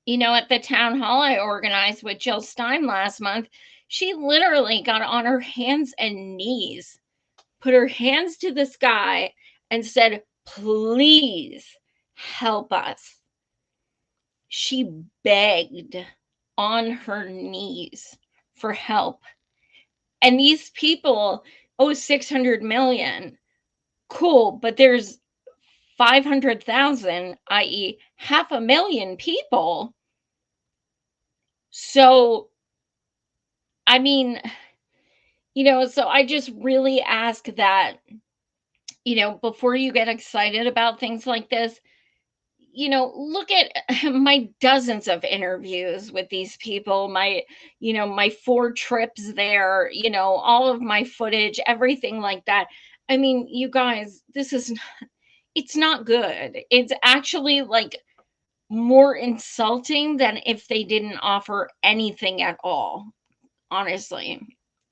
you know, at the town hall I organized with Jill Stein last month, she literally got on her hands and knees, put her hands to the sky and said, please help us. She begged on her knees for help. And these people, 600 million. Cool, but there's 500,000, i.e., 500,000 people. So, I mean, you know, so I just really ask that, you know, before you get excited about things like this, you know, look at my dozens of interviews with these people, my, you know, my 4 trips there, you know, all of my footage, everything like that. I mean, you guys, this is, it's not good. It's actually like more insulting than if they didn't offer anything at all. Honestly,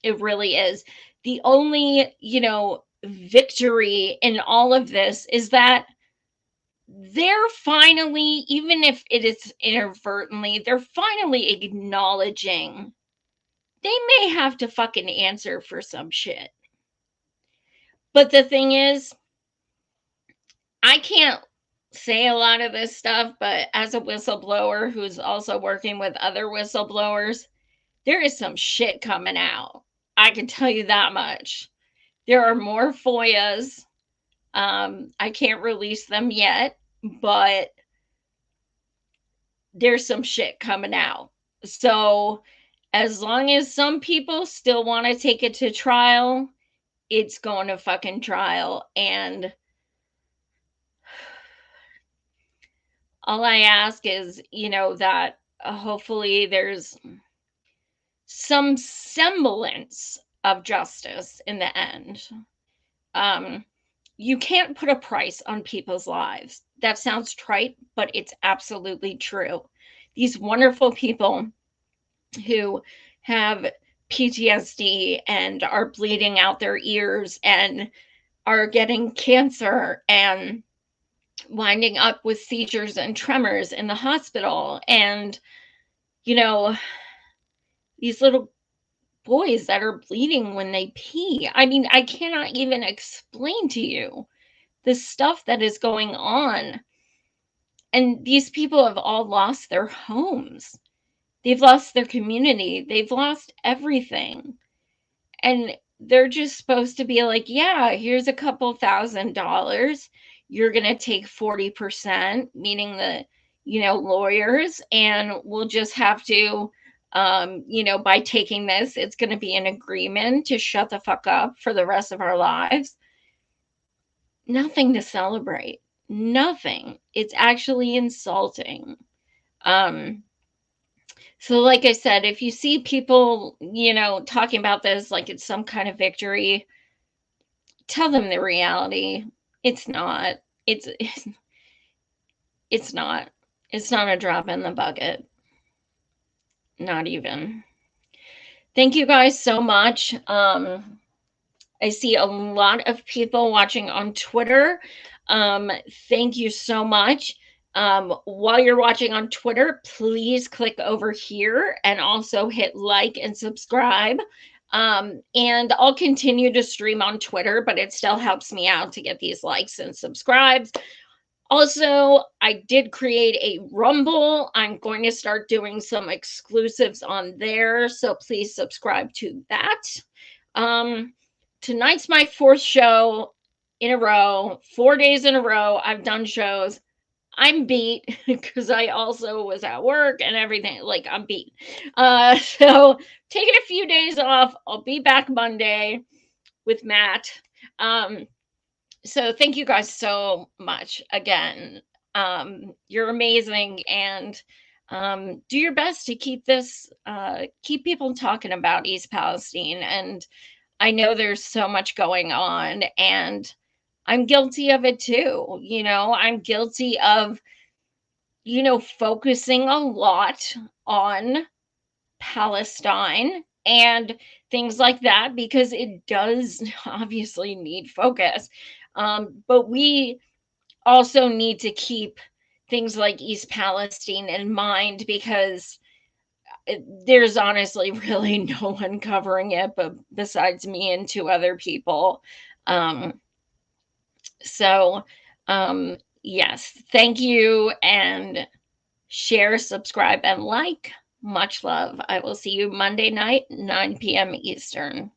it really is. The only, you know, victory in all of this is that they're finally, even if it is inadvertently, they're finally acknowledging they may have to fucking answer for some shit. But the thing is, I can't say a lot of this stuff, but as a whistleblower who's also working with other whistleblowers, there is some shit coming out. I can tell you that much. There are more FOIAs. I can't release them yet, but there's some shit coming out. So as long as some people still want to take it to trial, it's going to fucking trial. And all I ask is, you know, that hopefully there's some semblance of justice in the end. You can't put a price on people's lives. That sounds trite, but it's absolutely true. These wonderful people who have PTSD and are bleeding out their ears and are getting cancer and winding up with seizures and tremors in the hospital. And, you know, these little boys that are bleeding when they pee. I mean, I cannot even explain to you the stuff that is going on. And these people have all lost their homes. They've lost their community. They've lost everything. And they're just supposed to be like, yeah, here's a couple $1,000. You're going to take 40%, meaning the, you know, lawyers, and we'll just have to You know, by taking this, it's going to be an agreement to shut the fuck up for the rest of our lives. Nothing to celebrate. Nothing. It's actually insulting. So like I said, if you see people, you know, talking about this like it's some kind of victory, tell them the reality. It's not. It's not. It's not a drop in the bucket. Not even. Thank you guys so much. I see a lot of people watching on Twitter. Thank you so much. While you're watching on Twitter, please click over here and also hit like and subscribe. And I'll continue to stream on Twitter, but it still helps me out to get these likes and subscribes. Also, I did create a Rumble. I'm going to start doing some exclusives on there, so please subscribe to that. Tonight's my 4th show in a row, 4 days in a row. I've done shows. I'm beat because I also was at work and everything. Like, I'm beat. So taking a few days off. I'll be back Monday with Matt. So thank you guys so much again. You're amazing, and do your best to keep this, keep people talking about East Palestine. And I know there's so much going on, and I'm guilty of it too. You know, I'm guilty of, you know, focusing a lot on Palestine and things like that because it does obviously need focus. But we also need to keep things like East Palestine in mind because there's honestly really no one covering it but besides me and 2 other people. So yes, thank you, and share, subscribe, and like. Much love. I will see you Monday night, 9 p.m. Eastern.